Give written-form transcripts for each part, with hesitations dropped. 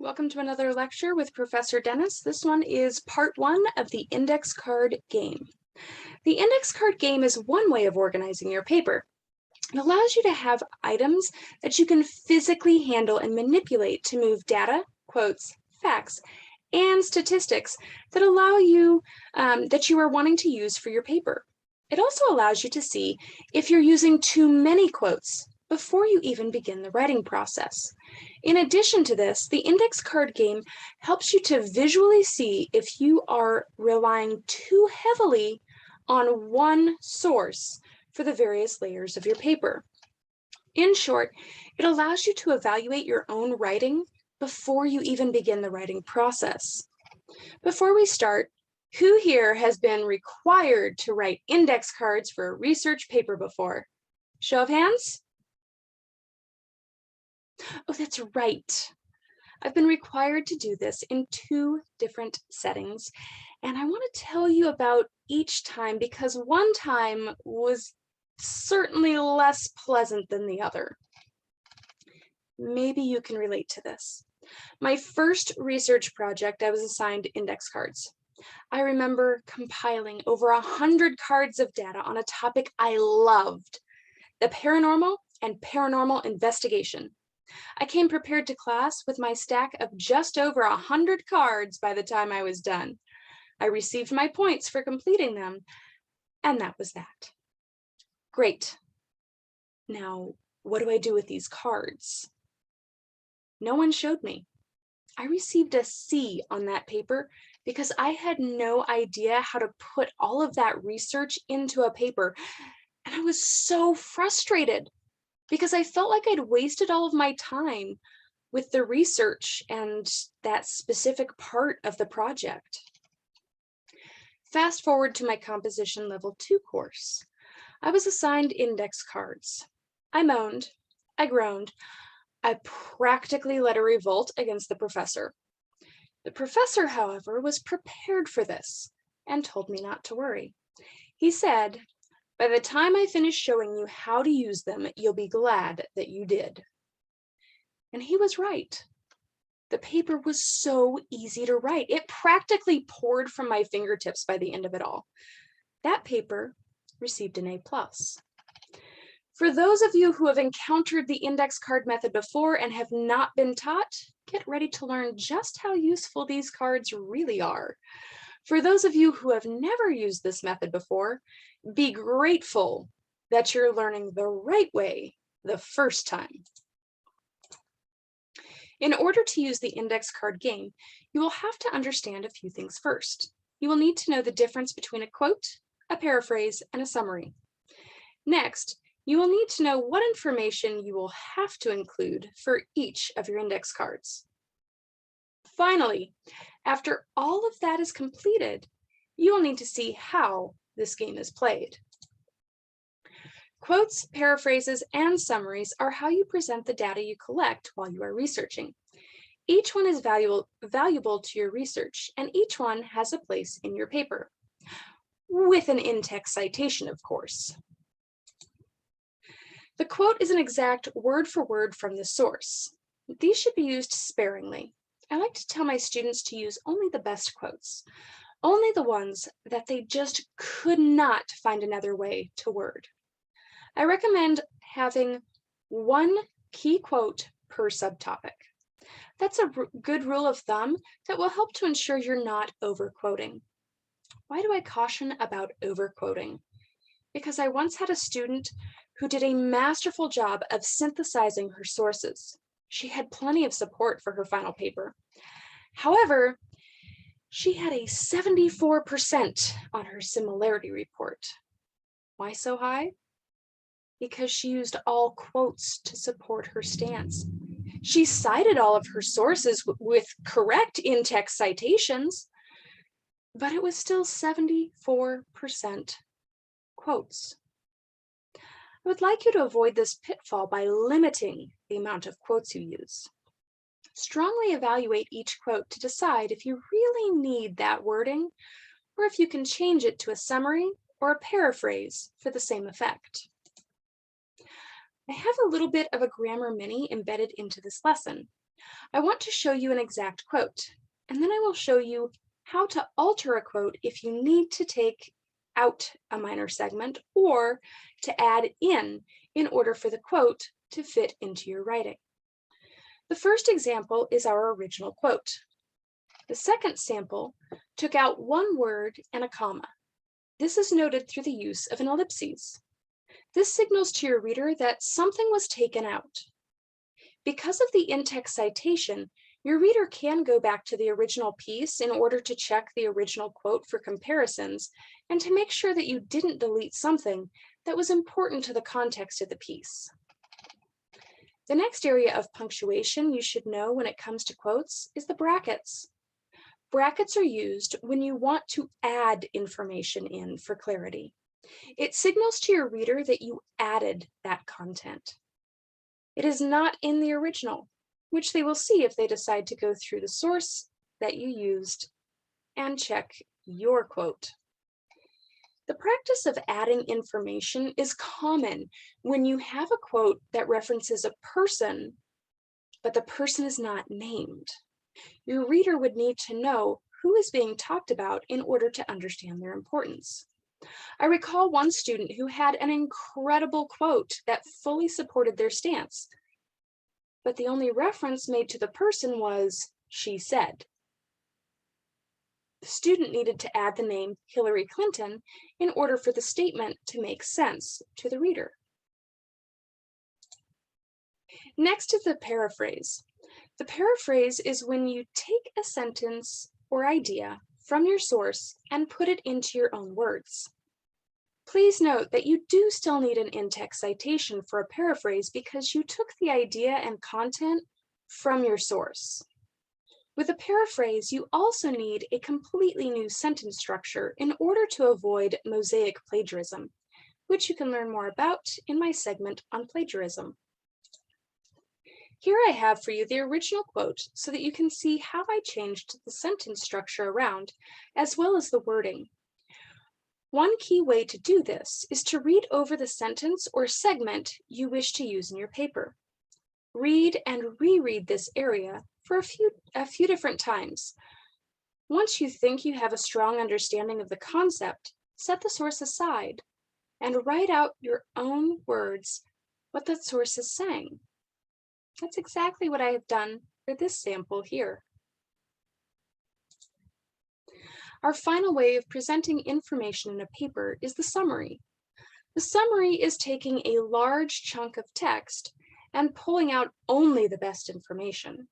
Welcome to another lecture with Professor Dennis. This one is part one of the index card game. The index card game is one way of organizing your paper. It allows you to have items that you can physically handle and manipulate to move data, quotes, facts, and statistics that allow you, that you are wanting to use for your paper. It also allows you to see if you're using too many quotes before you even begin the writing process. In addition to this, the index card game helps you to visually see if you are relying too heavily on one source for the various layers of your paper. In short, it allows you to evaluate your own writing before you even begin the writing process. Before we start, who here has been required to write index cards for a research paper before? Show of hands? Oh, that's right. I've been required to do this in two different settings, and I want to tell you about each time because one time was certainly less pleasant than the other. Maybe you can relate to this. My first research project, I was assigned index cards. I remember compiling over 100 cards of data on a topic I loved, the paranormal and paranormal investigation. I came prepared to class with my stack of just over 100 cards by the time I was done. I received my points for completing them, and that was that. Great. Now, what do I do with these cards? No one showed me. I received a C on that paper because I had no idea how to put all of that research into a paper, and I was so frustrated because I felt like I'd wasted all of my time with the research and that specific part of the project. Fast forward to my composition level 2 course. I was assigned index cards. I moaned, I groaned, I practically led a revolt against the professor. The professor, however, was prepared for this and told me not to worry. He said, "By the time I finish showing you how to use them, you'll be glad that you did." And he was right. The paper was so easy to write. It practically poured from my fingertips by the end of it all. That paper received an A+. For those of you who have encountered the index card method before and have not been taught, get ready to learn just how useful these cards really are. For those of you who have never used this method before, be grateful that you're learning the right way the first time. In order to use the index card game, you will have to understand a few things first. You will need to know the difference between a quote, a paraphrase, and a summary. Next, you will need to know what information you will have to include for each of your index cards. Finally, after all of that is completed, you will need to see how this game is played. Quotes, paraphrases, and summaries are how you present the data you collect while you are researching. Each one is valuable to your research, and each one has a place in your paper, with an in-text citation, of course. The quote is an exact word for word from the source. These should be used sparingly. I like to tell my students to use only the best quotes, only the ones that they just could not find another way to word. I recommend having one key quote per subtopic. That's a good rule of thumb that will help to ensure you're not overquoting. Why do I caution about overquoting? Because I once had a student who did a masterful job of synthesizing her sources. She had plenty of support for her final paper. However, she had a 74% on her similarity report. Why so high? Because she used all quotes to support her stance. She cited all of her sources with correct in-text citations, but it was still 74% quotes. I would like you to avoid this pitfall by limiting the amount of quotes you use. Strongly evaluate each quote to decide if you really need that wording or if you can change it to a summary or a paraphrase for the same effect. I have a little bit of a grammar mini embedded into this lesson. I want to show you an exact quote, and then I will show you how to alter a quote if you need to take out a minor segment or to add in order for the quote to fit into your writing. The first example is our original quote. The second sample took out one word and a comma. This is noted through the use of an ellipses. This signals to your reader that something was taken out. Because of the in-text citation, your reader can go back to the original piece in order to check the original quote for comparisons and to make sure that you didn't delete something that was important to the context of the piece. The next area of punctuation you should know when it comes to quotes is the brackets. Brackets are used when you want to add information in for clarity. It signals to your reader that you added that content. It is not in the original, which they will see if they decide to go through the source that you used and check your quote. The practice of adding information is common when you have a quote that references a person, but the person is not named. Your reader would need to know who is being talked about in order to understand their importance. I recall one student who had an incredible quote that fully supported their stance, but the only reference made to the person was, "she said." The student needed to add the name Hillary Clinton in order for the statement to make sense to the reader. Next is the paraphrase. The paraphrase is when you take a sentence or idea from your source and put it into your own words. Please note that you do still need an in-text citation for a paraphrase because you took the idea and content from your source. With a paraphrase, you also need a completely new sentence structure in order to avoid mosaic plagiarism, which you can learn more about in my segment on plagiarism. Here I have for you the original quote so that you can see how I changed the sentence structure around, as well as the wording. One key way to do this is to read over the sentence or segment you wish to use in your paper. Read and reread this area for a few different times. Once you think you have a strong understanding of the concept, set the source aside and write out your own words what that source is saying. That's exactly what I have done for this sample here. Our final way of presenting information in a paper is the summary. The summary is taking a large chunk of text and pulling out only the best information.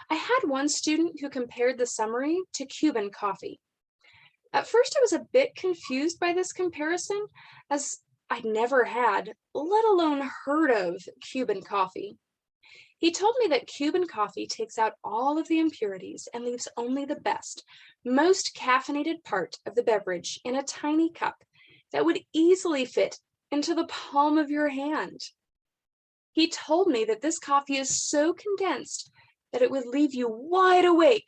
I had one student who compared the summary to Cuban coffee. At first, I was a bit confused by this comparison, as I'd never had, let alone heard of, Cuban coffee. He told me that Cuban coffee takes out all of the impurities and leaves only the best, most caffeinated part of the beverage in a tiny cup that would easily fit into the palm of your hand. He told me that this coffee is so condensed that it would leave you wide awake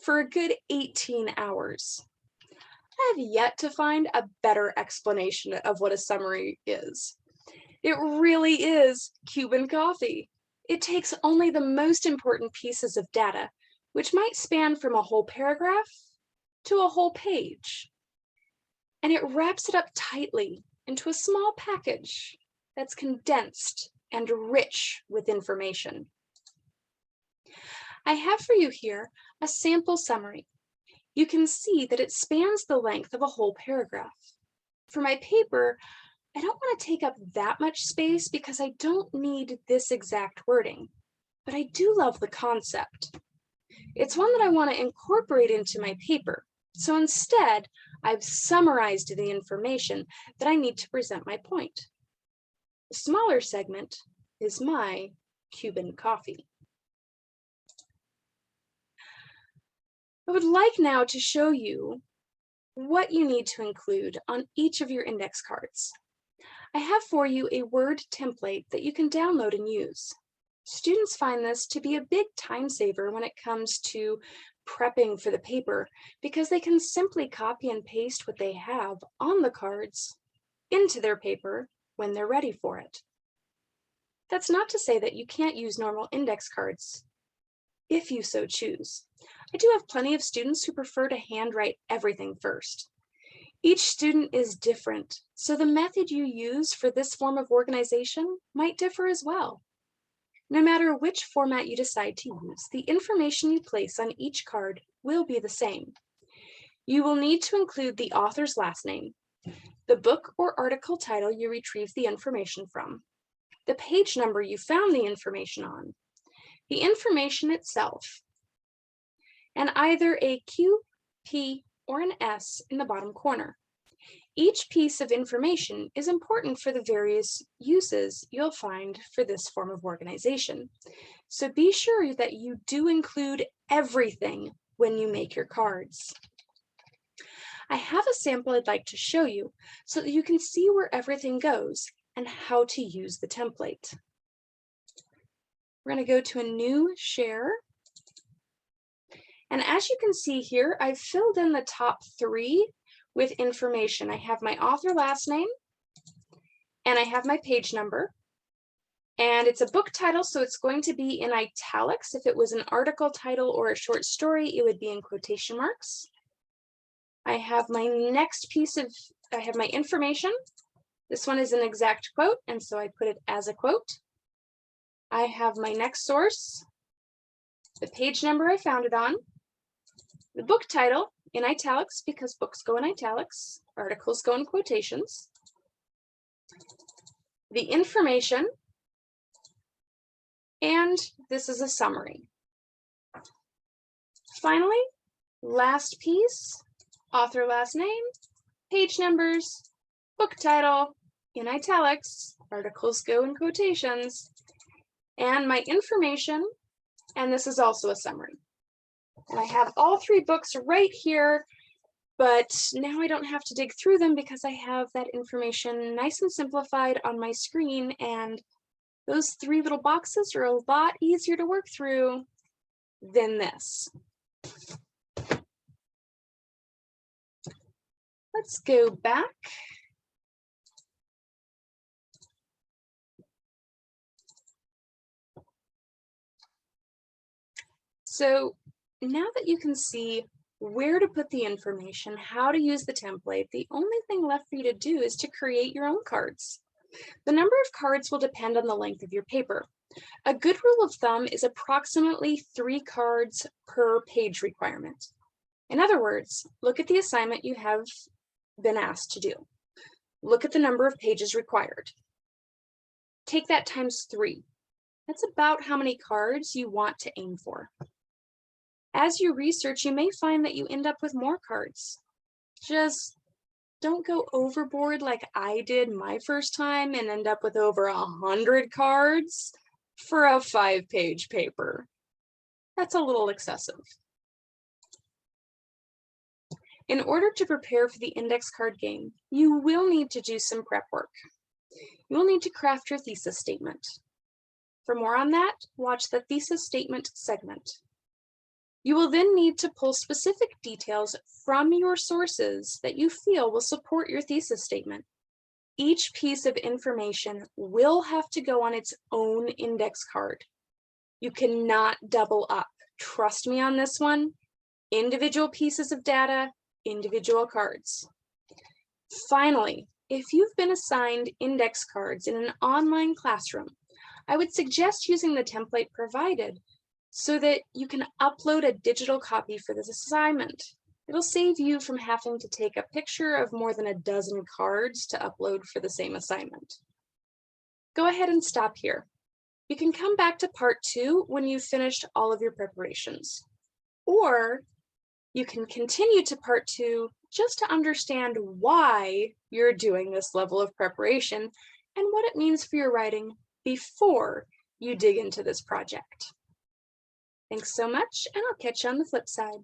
for a good 18 hours. I have yet to find a better explanation of what a summary is. It really is Cuban coffee. It takes only the most important pieces of data, which might span from a whole paragraph to a whole page, and it wraps it up tightly into a small package that's condensed and rich with information. I have for you here a sample summary. You can see that it spans the length of a whole paragraph. For my paper, I don't want to take up that much space because I don't need this exact wording, but I do love the concept. It's one that I want to incorporate into my paper. So instead, I've summarized the information that I need to present my point. The smaller segment is my Cuban coffee. I would like now to show you what you need to include on each of your index cards. I have for you a Word template that you can download and use. Students find this to be a big time saver when it comes to prepping for the paper because they can simply copy and paste what they have on the cards into their paper when they're ready for it. That's not to say that you can't use normal index cards. if you so choose. I do have plenty of students who prefer to handwrite everything first. Each student is different, so the method you use for this form of organization might differ as well. No matter which format you decide to use, the information you place on each card will be the same. You will need to include the author's last name, the book or article title you retrieved the information from, the page number you found the information on, the information itself, and either a Q, P, or an S in the bottom corner. Each piece of information is important for the various uses you'll find for this form of organization. So be sure that you do include everything when you make your cards. I have a sample I'd like to show you so that you can see where everything goes and how to use the template. We're going to go to a new share. And as you can see here, I've filled in the top 3 with information. I have my author last name, and I have my page number. And it's a book title, so it's going to be in italics. If it was an article title or a short story, it would be in quotation marks. I have my next piece of, I have my information. This one is an exact quote, and so I put it as a quote. I have my next source, the page number I found it on, the book title in italics because books go in italics, articles go in quotations, the information, and this is a summary. Finally, last piece, author last name, page numbers, book title in italics, articles go in quotations, and my information, and this is also a summary. And I have all 3 books right here, but now I don't have to dig through them because I have that information nice and simplified on my screen, and those 3 little boxes are a lot easier to work through than this. Let's go back. So now that you can see where to put the information, how to use the template, the only thing left for you to do is to create your own cards. The number of cards will depend on the length of your paper. A good rule of thumb is approximately 3 cards per page requirement. In other words, look at the assignment you have been asked to do. Look at the number of pages required. Take that times 3. That's about how many cards you want to aim for. As you research, you may find that you end up with more cards. Just don't go overboard like I did my first time and end up with over 100 cards for a 5-page paper. That's a little excessive. In order to prepare for the index card game, you will need to do some prep work. You will need to craft your thesis statement. For more on that, watch the thesis statement segment. You will then need to pull specific details from your sources that you feel will support your thesis statement. Each piece of information will have to go on its own index card. You cannot double up. Trust me on this one. Individual pieces of data, individual cards. Finally, if you've been assigned index cards in an online classroom, I would suggest using the template provided so that you can upload a digital copy for this assignment. It'll save you from having to take a picture of more than a dozen cards to upload for the same assignment. Go ahead and stop here. You can come back to part 2 when you've finished all of your preparations. Or you can continue to part 2 just to understand why you're doing this level of preparation and what it means for your writing before you dig into this project. Thanks so much, and I'll catch you on the flip side.